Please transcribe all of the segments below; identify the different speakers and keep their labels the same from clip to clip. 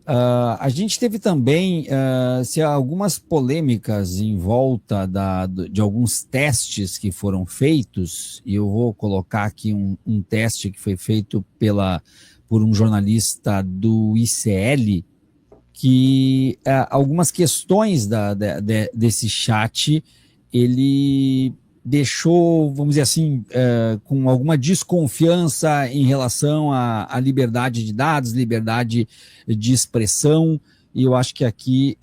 Speaker 1: A gente teve também algumas polêmicas em volta de alguns testes que foram feitos, e eu vou colocar aqui um teste que foi feito por um jornalista do ICL, que algumas questões desse chat ele deixou, vamos dizer assim, com alguma desconfiança em relação à liberdade de dados, liberdade de expressão, e eu acho que aqui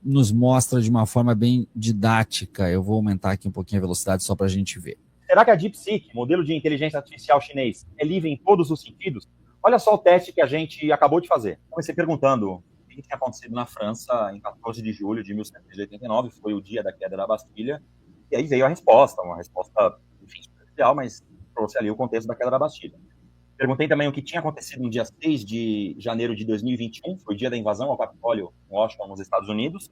Speaker 1: nos mostra de uma forma bem didática. Eu vou aumentar aqui um pouquinho a velocidade só para a gente ver.
Speaker 2: Será que a DeepSeek, modelo de inteligência artificial chinês, é livre em todos os sentidos? Olha só o teste que a gente acabou de fazer. Comecei perguntando o que tinha acontecido na França em 14 de julho de 1789, foi o dia da queda da Bastilha, e aí veio a resposta, uma resposta, enfim, superficial, mas trouxe ali o contexto da queda da Bastilha. Perguntei também o que tinha acontecido no dia 6 de janeiro de 2021, foi o dia da invasão ao Capitólio em Washington, nos Estados Unidos.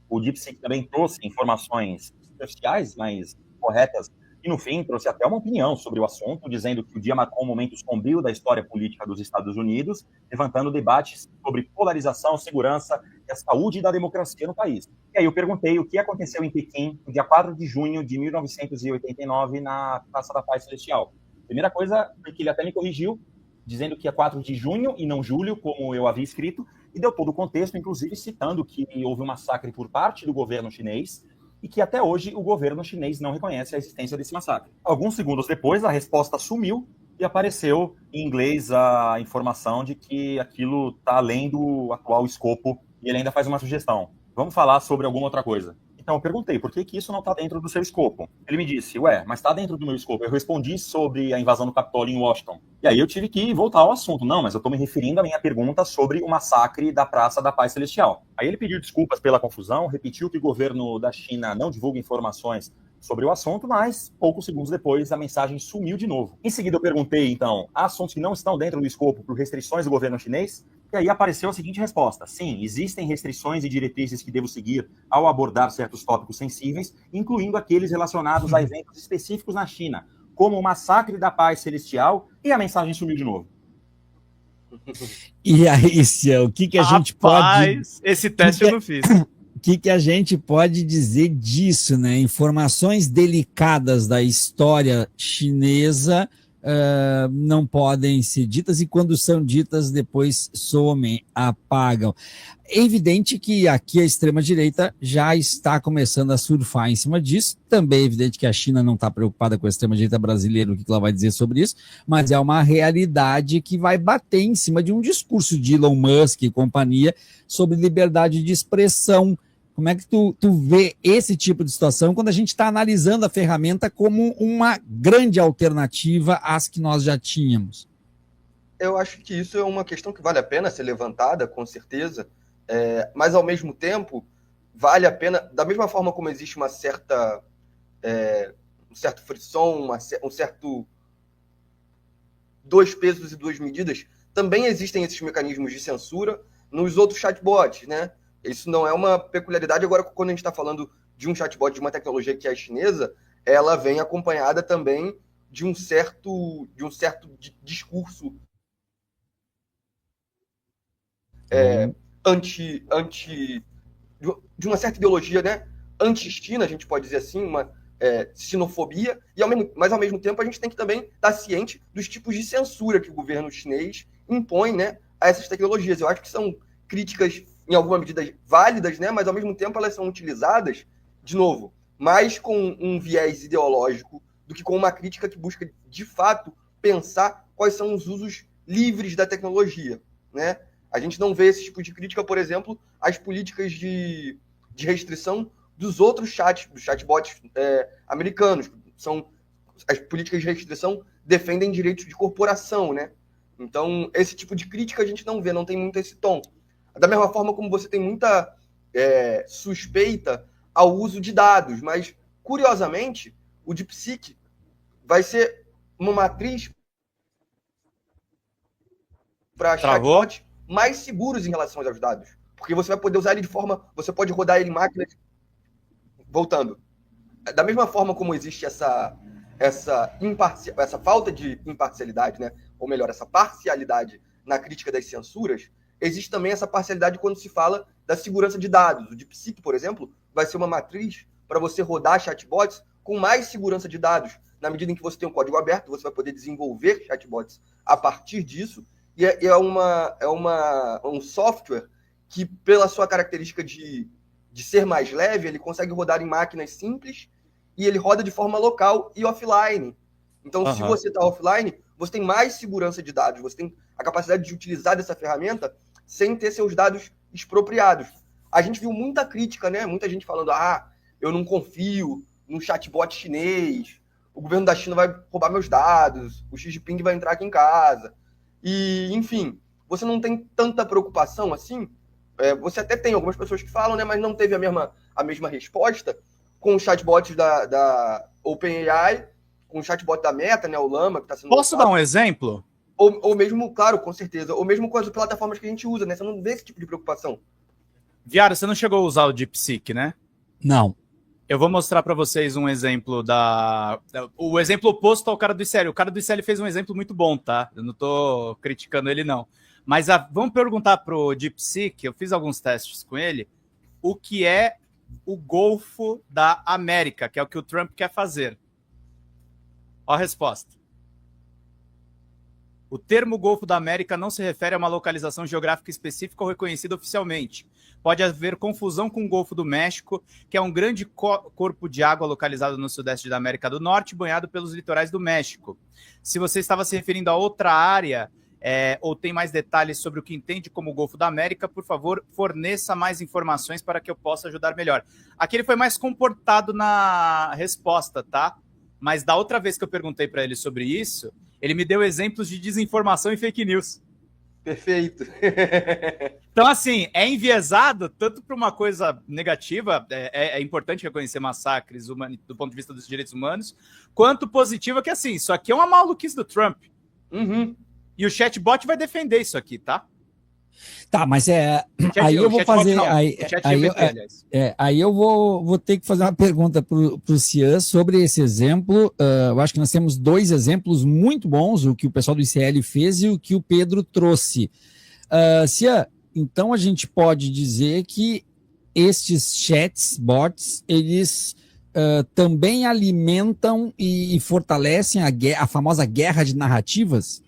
Speaker 2: O DeepSeek também trouxe informações superficiais, mas corretas, e no fim trouxe até uma opinião sobre o assunto, dizendo que o dia marcou um momento sombrio da história política dos Estados Unidos, levantando debates sobre polarização, segurança e a saúde da democracia no país. E aí eu perguntei o que aconteceu em Pequim, no dia 4 de junho de 1989, na Praça da Paz Celestial. Primeira coisa foi que ele até me corrigiu, dizendo que é 4 de junho e não julho, como eu havia escrito, e deu todo o contexto, inclusive citando que houve um massacre por parte do governo chinês e que até hoje o governo chinês não reconhece a existência desse massacre. Alguns segundos depois, a resposta sumiu e apareceu em inglês a informação de que aquilo está além do atual escopo, e ele ainda faz uma sugestão. Vamos falar sobre alguma outra coisa. Então eu perguntei, por que isso não está dentro do seu escopo? Ele me disse, mas está dentro do meu escopo. Eu respondi sobre a invasão do Capitólio em Washington. E aí eu tive que voltar ao assunto. Não, mas eu estou me referindo à minha pergunta sobre o massacre da Praça da Paz Celestial. Aí ele pediu desculpas pela confusão, repetiu que o governo da China não divulga informações sobre o assunto, mas poucos segundos depois a mensagem sumiu de novo. Em seguida eu perguntei, então, há assuntos que não estão dentro do escopo por restrições do governo chinês? E aí apareceu a seguinte resposta. Sim, existem restrições e diretrizes que devo seguir ao abordar certos tópicos sensíveis, incluindo aqueles relacionados a eventos específicos na China, como o massacre da Paz Celestial, e a mensagem sumiu de novo.
Speaker 1: E aí, Ciel, o que a gente pode...
Speaker 3: Esse teste eu não fiz.
Speaker 1: O que a gente pode dizer disso, né? Informações delicadas da história chinesa não podem ser ditas, e quando são ditas depois somem, apagam. É evidente que aqui a extrema-direita já está começando a surfar em cima disso. Também é evidente que a China não está preocupada com a extrema-direita brasileira, o que ela vai dizer sobre isso, mas é uma realidade que vai bater em cima de um discurso de Elon Musk e companhia sobre liberdade de expressão. Como é que tu vê esse tipo de situação quando a gente está analisando a ferramenta como uma grande alternativa às que nós já tínhamos?
Speaker 4: Eu acho que isso é uma questão que vale a pena ser levantada, com certeza, mas, ao mesmo tempo, vale a pena, da mesma forma como existe uma certa um certo frisson, um certo dois pesos e duas medidas, também existem esses mecanismos de censura nos outros chatbots, né? Isso não é uma peculiaridade. Agora, quando a gente está falando de um chatbot, de uma tecnologia que é chinesa, ela vem acompanhada também de um certo discurso de uma certa ideologia, né? Anti-China, a gente pode dizer assim, uma xenofobia, mas ao mesmo tempo a gente tem que também estar ciente dos tipos de censura que o governo chinês impõe, né, a essas tecnologias. Eu acho que são críticas em alguma medida válidas, né? Mas ao mesmo tempo elas são utilizadas, de novo, mais com um viés ideológico do que com uma crítica que busca, de fato, pensar quais são os usos livres da tecnologia, né? A gente não vê esse tipo de crítica, por exemplo, às políticas de restrição dos outros dos chatbots americanos. As políticas de restrição defendem direitos de corporação, né? Então, esse tipo de crítica a gente não vê, não tem muito esse tom. Da mesma forma como você tem muita suspeita ao uso de dados, mas, curiosamente, o DeepSeek vai ser uma matriz para chatbots mais seguros em relação aos dados, porque você vai poder usar ele você pode rodar ele em máquinas. Voltando, da mesma forma como existe essa falta de imparcialidade, né? Ou melhor, essa parcialidade na crítica das censuras, existe também essa parcialidade quando se fala da segurança de dados. O DeepSeek, por exemplo, vai ser uma matriz para você rodar chatbots com mais segurança de dados. Na medida em que você tem um código aberto, você vai poder desenvolver chatbots a partir disso. E é um software que, pela sua característica de ser mais leve, ele consegue rodar em máquinas simples e ele roda de forma local e offline. Então, se você está offline, você tem mais segurança de dados, você tem a capacidade de utilizar dessa ferramenta sem ter seus dados expropriados. A gente viu muita crítica, né? Muita gente falando, eu não confio no chatbot chinês, o governo da China vai roubar meus dados, o Xi Jinping vai entrar aqui em casa. E, enfim, você não tem tanta preocupação assim. Você até tem algumas pessoas que falam, né? Mas não teve a mesma resposta com os chatbots da OpenAI, com o chatbot da Meta, né? O Llama, que está sendo...
Speaker 3: Posso dar um exemplo?
Speaker 4: Ou mesmo, claro, com certeza, ou mesmo com as plataformas que a gente usa, né? Você não vê esse tipo de preocupação.
Speaker 3: Viário, você não chegou a usar o DeepSeek, né?
Speaker 1: Não.
Speaker 3: Eu vou mostrar para vocês um exemplo o exemplo oposto ao cara do ICL. O cara do ICL fez um exemplo muito bom, tá? Eu não tô criticando ele, não. Mas vamos perguntar pro DeepSeek, eu fiz alguns testes com ele, o que é o Golfo da América, que é o que o Trump quer fazer. Ó a resposta. O termo Golfo da América não se refere a uma localização geográfica específica ou reconhecida oficialmente. Pode haver confusão com o Golfo do México, que é um grande corpo de água localizado no sudeste da América do Norte, banhado pelos litorais do México. Se você estava se referindo a outra área, ou tem mais detalhes sobre o que entende como Golfo da América, por favor, forneça mais informações para que eu possa ajudar melhor. Aqui ele foi mais comportado na resposta, tá? Mas da outra vez que eu perguntei para ele sobre isso, ele me deu exemplos de desinformação e fake news.
Speaker 4: Perfeito.
Speaker 3: Então, assim, é enviesado tanto para uma coisa negativa, é importante reconhecer massacres do ponto de vista dos direitos humanos, quanto positiva que, assim, isso aqui é uma maluquice do Trump.
Speaker 4: Uhum.
Speaker 3: E o chatbot vai defender isso aqui, tá?
Speaker 1: Tá, mas aí eu vou fazer. Aí eu vou ter que fazer uma pergunta para o Cian sobre esse exemplo. Eu acho que nós temos dois exemplos muito bons, o que o pessoal do ICL fez e o que o Pedro trouxe. Cian, então a gente pode dizer que estes chats, bots, eles também alimentam e fortalecem a famosa guerra de narrativas?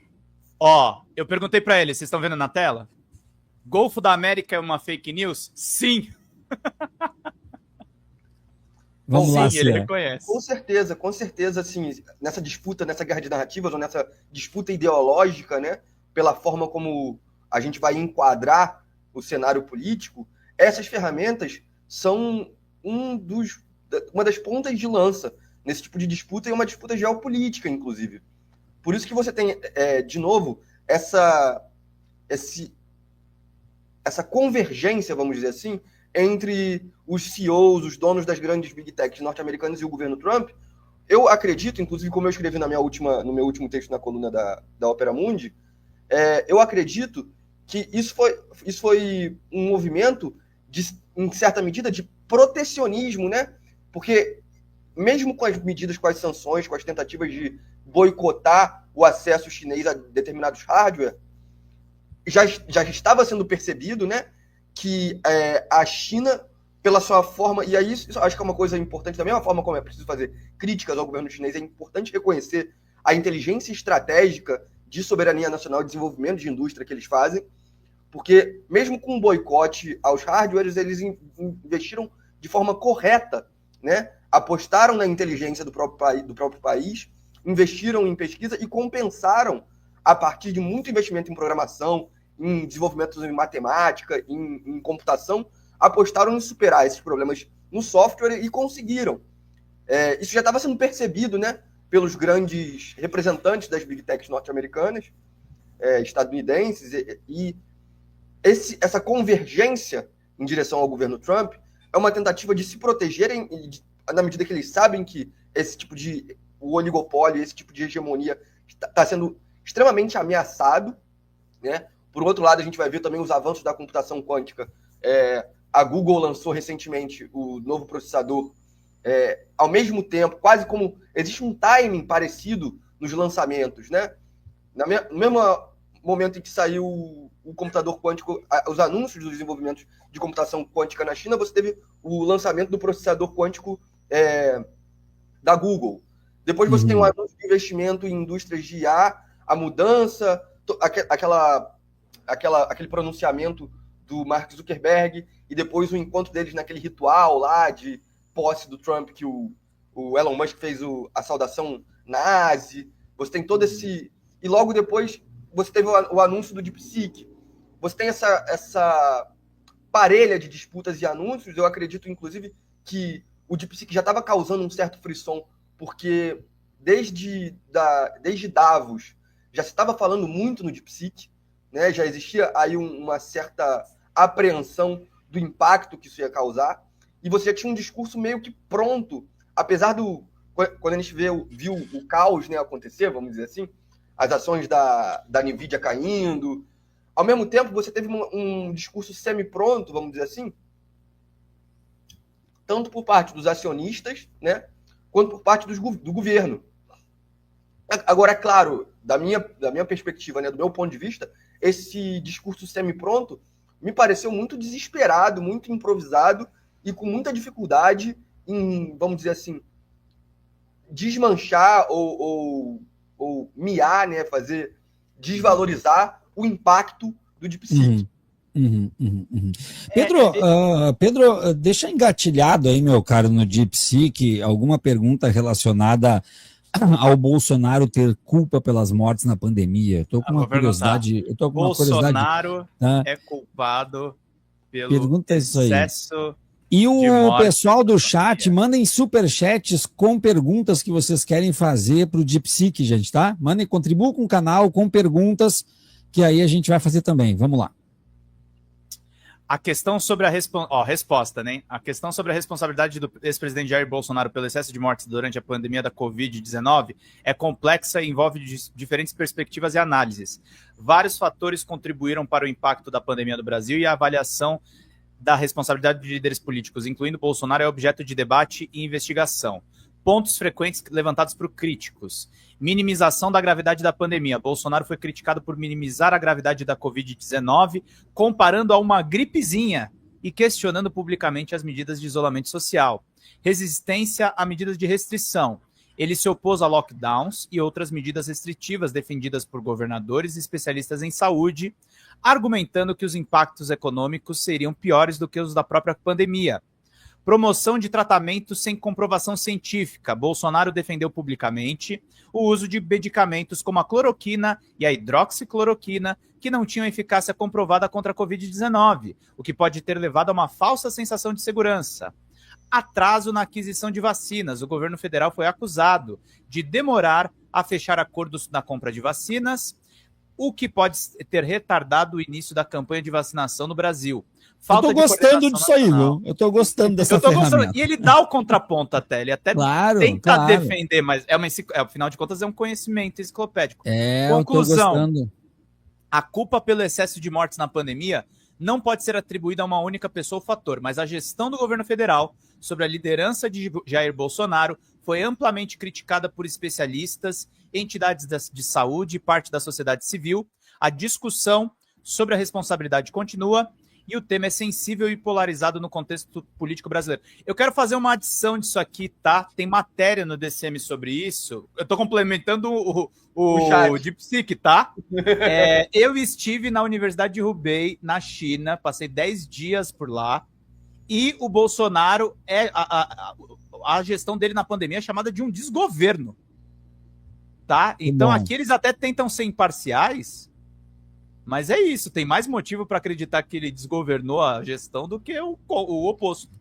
Speaker 3: Ó, eu perguntei para ele, vocês estão vendo na tela? Golfo da América é uma fake news? Sim.
Speaker 1: Vamos lá,
Speaker 3: ele reconhece.
Speaker 4: Com certeza, assim, nessa disputa, nessa guerra de narrativas, ou nessa disputa ideológica, né, pela forma como a gente vai enquadrar o cenário político, essas ferramentas são uma das pontas de lança nesse tipo de disputa, e uma disputa geopolítica, inclusive. Por isso que você tem, de novo, essa convergência, vamos dizer assim, entre os CEOs, os donos das grandes big techs norte-americanas e o governo Trump. Eu acredito, inclusive como eu escrevi no meu último texto na coluna da Opera Mundi, eu acredito que isso foi um movimento, em certa medida, de protecionismo, né? Porque mesmo com as medidas, com as sanções, com as tentativas de boicotar o acesso chinês a determinados hardware, já estava sendo percebido, né, que a China, pela sua forma, e aí isso acho que é uma coisa importante, da mesma forma como é preciso fazer críticas ao governo chinês, é importante reconhecer a inteligência estratégica de soberania nacional e desenvolvimento de indústria que eles fazem, porque mesmo com um boicote aos hardwares, eles investiram de forma correta, né, apostaram na inteligência do próprio país, investiram em pesquisa e compensaram a partir de muito investimento em programação, em desenvolvimento em matemática, em computação, apostaram em superar esses problemas no software e conseguiram. Isso já estava sendo percebido, né, pelos grandes representantes das big techs norte-americanas, estadunidenses, e essa convergência em direção ao governo Trump é uma tentativa de se protegerem, na medida que eles sabem que esse tipo de o oligopólio, esse tipo de hegemonia está sendo extremamente ameaçado, né? Por outro lado, a gente vai ver também os avanços da computação quântica. A Google lançou recentemente o novo processador, ao mesmo tempo, quase como existe um timing parecido nos lançamentos, né? No mesmo momento em que saiu o computador quântico, os anúncios dos desenvolvimentos de computação quântica na China, você teve o lançamento do processador quântico da Google. Depois você tem um anúncio de investimento em indústrias de IA, a mudança, aquele pronunciamento do Mark Zuckerberg, e depois o encontro deles naquele ritual lá de posse do Trump, que o Elon Musk fez a saudação nazi. Você tem todo esse... E logo depois você teve o anúncio do DeepSeek. Você tem essa parelha de disputas e anúncios. Eu acredito, inclusive, que o DeepSeek já estava causando um certo frisson, porque desde Davos já se estava falando muito no DeepSeek, né? Já existia aí uma certa apreensão do impacto que isso ia causar, e você já tinha um discurso meio que pronto, apesar quando a gente viu o caos, né, acontecer, vamos dizer assim, as ações da Nvidia caindo, ao mesmo tempo você teve um discurso semi-pronto, vamos dizer assim, tanto por parte dos acionistas, né, quanto por parte do governo. Agora, é claro, da minha perspectiva, né, do meu ponto de vista, esse discurso semi-pronto me pareceu muito desesperado, muito improvisado e com muita dificuldade em, vamos dizer assim, desmanchar ou miar, né, desvalorizar o impacto do DeepSeek.
Speaker 1: Pedro, deixa engatilhado aí, meu caro, no DeepSeek, alguma pergunta relacionada ao Bolsonaro ter culpa pelas mortes na pandemia. Estou com uma curiosidade.
Speaker 3: Bolsonaro é culpado pelo excesso.
Speaker 1: E o pessoal do chat, mandem superchats com perguntas que vocês querem fazer para o DeepSeek, gente, tá? Mandem, contribuam com o canal com perguntas, que aí a gente vai fazer também. Vamos lá.
Speaker 3: A questão sobre resposta, né? A questão sobre a responsabilidade do ex-presidente Jair Bolsonaro pelo excesso de mortes durante a pandemia da Covid-19 é complexa e envolve diferentes perspectivas e análises. Vários fatores contribuíram para o impacto da pandemia no Brasil, e a avaliação da responsabilidade de líderes políticos, incluindo Bolsonaro, é objeto de debate e investigação. Pontos frequentes levantados por críticos. Minimização da gravidade da pandemia. Bolsonaro foi criticado por minimizar a gravidade da Covid-19, comparando a uma gripezinha e questionando publicamente as medidas de isolamento social. Resistência a medidas de restrição. Ele se opôs a lockdowns e outras medidas restritivas defendidas por governadores e especialistas em saúde, argumentando que os impactos econômicos seriam piores do que os da própria pandemia. Promoção de tratamentos sem comprovação científica. Bolsonaro defendeu publicamente o uso de medicamentos como a cloroquina e a hidroxicloroquina, que não tinham eficácia comprovada contra a Covid-19, o que pode ter levado a uma falsa sensação de segurança. Atraso na aquisição de vacinas. O governo federal foi acusado de demorar a fechar acordos na compra de vacinas, o que pode ter retardado o início da campanha de vacinação no Brasil.
Speaker 1: Falta eu tô gostando disso aí, viu? Eu tô gostando dessa ferramenta.
Speaker 3: E ele dá o contraponto até, ele até tenta defender, mas afinal de contas é um conhecimento enciclopédico. Conclusão, eu tô gostando. A culpa pelo excesso de mortes na pandemia não pode ser atribuída a uma única pessoa ou fator, mas a gestão do governo federal sobre a liderança de Jair Bolsonaro foi amplamente criticada por especialistas, entidades de saúde e parte da sociedade civil. A discussão sobre a responsabilidade continua e o tema é sensível e polarizado no contexto político brasileiro. Eu quero fazer uma adição disso aqui, tá? Tem matéria no DCM sobre isso. Eu tô complementando o DeepSeek, tá? Eu estive na Universidade de Hubei, na China, passei 10 dias por lá, e o Bolsonaro, a gestão dele na pandemia é chamada de um desgoverno, tá? Então aqui eles até tentam ser imparciais, mas é isso, tem mais motivo para acreditar que ele desgovernou a gestão do que o oposto.